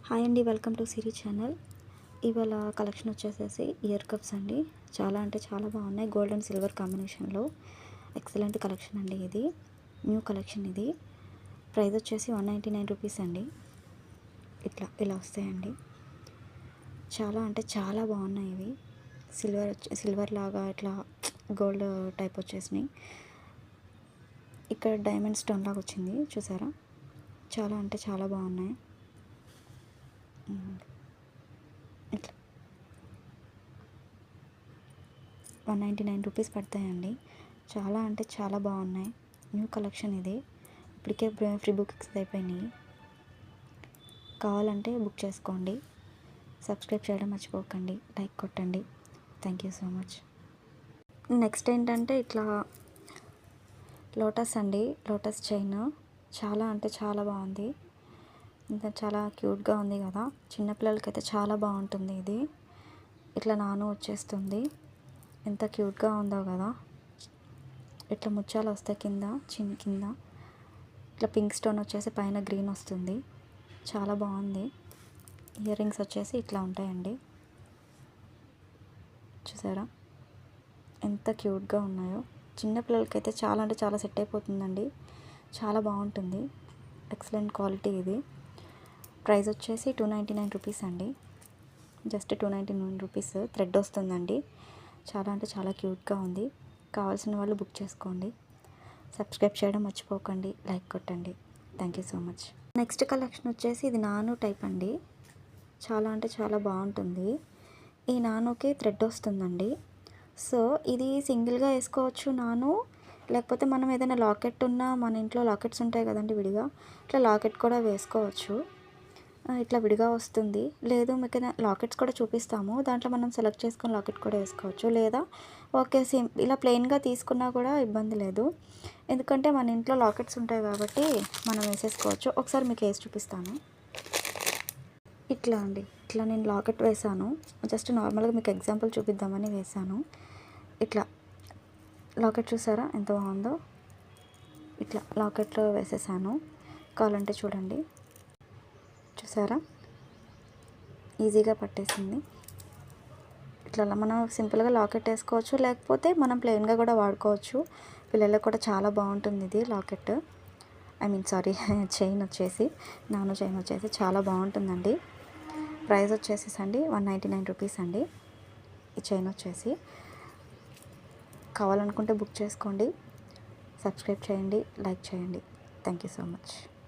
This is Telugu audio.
హాయ్ అండి, వెల్కమ్ టు సిరి ఛానల్. ఇవాళ కలెక్షన్ వచ్చేసేసి ఇయర్ కప్స్ అండి. చాలా అంటే చాలా బాగున్నాయి. గోల్డ్ అండ్ సిల్వర్ కాంబినేషన్లో ఎక్సలెంట్ కలెక్షన్ అండి. ఇది న్యూ కలెక్షన్. ఇది ప్రైస్ వచ్చేసి 199 రూపీస్ అండి. ఇలా వస్తాయండి. చాలా అంటే చాలా బాగున్నాయి ఇవి. సిల్వర్ లాగా ఇట్లా గోల్డ్ టైప్ వచ్చేసినాయి. ఇక్కడ డైమండ్ స్టోన్ లాగా వచ్చింది, చూసారా? చాలా అంటే చాలా బాగున్నాయి. ఇట్లా 199 రూపీస్ పడతాయండి. చాలా అంటే చాలా బాగున్నాయి. న్యూ కలెక్షన్ ఇది. ఇప్పటికే ఫ్రీ బుకింగ్స్ అయిపోయినాయి. కావాలంటే బుక్ చేసుకోండి. సబ్స్క్రైబ్ చేయడం మర్చిపోకండి. లైక్ కొట్టండి. Thank you so much. Next ఏంటంటే ఇట్లా లోటస్ అండి. లోటస్ చైన్ చాలా అంటే చాలా బాగుంది. ఇంకా చాలా క్యూట్గా ఉంది కదా. చిన్నపిల్లలకైతే చాలా బాగుంటుంది ఇది. ఇట్లా నాను వచ్చేస్తుంది. ఎంత క్యూట్గా ఉందో కదా. ఇట్లా ముత్యాలు వస్తాయి కింద ఇట్లా పింక్ స్టోన్ వచ్చేసి పైన గ్రీన్ వస్తుంది. చాలా బాగుంది. ఇయర్ రింగ్స్ వచ్చేసి ఇట్లా ఉంటాయండి, చూసారా ఎంత క్యూట్గా ఉన్నాయో. చిన్నపిల్లలకైతే చాలా అంటే చాలా సెట్ అయిపోతుందండి. చాలా బాగుంటుంది. ఎక్సలెంట్ క్వాలిటీ ఇది. ప్రైస్ వచ్చేసి 299 రూపీస్ అండి. Just 299 rupees. థ్రెడ్ వస్తుందండి. చాలా అంటే చాలా క్యూట్గా ఉంది. కావాల్సిన వాళ్ళు బుక్ చేసుకోండి. సబ్స్క్రైబ్ చేయడం మర్చిపోకండి. లైక్ కొట్టండి. Thank you so much. Next collection వచ్చేసి ఇది నాను టైప్ అండి. చాలా అంటే చాలా బాగుంటుంది. ఈ నానుకి థ్రెడ్ వస్తుందండి. సో ఇది సింగిల్గా వేసుకోవచ్చు నాను, లేకపోతే మనం ఏదైనా లాకెట్ ఉన్నా, మన ఇంట్లో లాకెట్స్ ఉంటాయి కదండి విడిగా, ఇట్లా లాకెట్ కూడా వేసుకోవచ్చు. ఇట్లా విడిగా వస్తుంది. లేదు మీకు లాకెట్స్ కూడా చూపిస్తాము. దాంట్లో మనం సెలెక్ట్ చేసుకొని లాకెట్ కూడా వేసుకోవచ్చు. లేదా ఓకే ఇలా ప్లెయిన్గా తీసుకున్నా కూడా ఇబ్బంది లేదు. ఎందుకంటే మన ఇంట్లో లాకెట్స్ ఉంటాయి కాబట్టి మనం వేసేసుకోవచ్చు. ఒకసారి మీకు వేసి చూపిస్తాను. ఇట్లా అండి, ఇట్లా నేను లాకెట్ వేసాను. జస్ట్ నార్మల్గా మీకు ఎగ్జాంపుల్ చూపిద్దామని వేసాను. ఇట్లా లాకెట్ చూసారా ఎంత బాగుందో. ఇట్లా లాకెట్లో వేసేసాను. కావాలంటే చూడండి, చూసారా ఈజీగా పట్టేసింది. ఇట్లా మనం సింపుల్గా లాకెట్ వేసుకోవచ్చు, లేకపోతే మనం ప్లెయిన్గా కూడా వాడుకోవచ్చు. పిల్లలకు కూడా చాలా బాగుంటుంది ఇది లాకెట్. చైన్ వచ్చేసి నాను చైన్ వచ్చేసి చాలా బాగుంటుందండి. ప్రైస్ వచ్చేసి అండి 199 రూపీస్ అండి. ఈ చైన్ వచ్చేసి కావాలనుకుంటే బుక్ చేసుకోండి. సబ్స్క్రైబ్ చేయండి. లైక్ చేయండి. Thank you so much.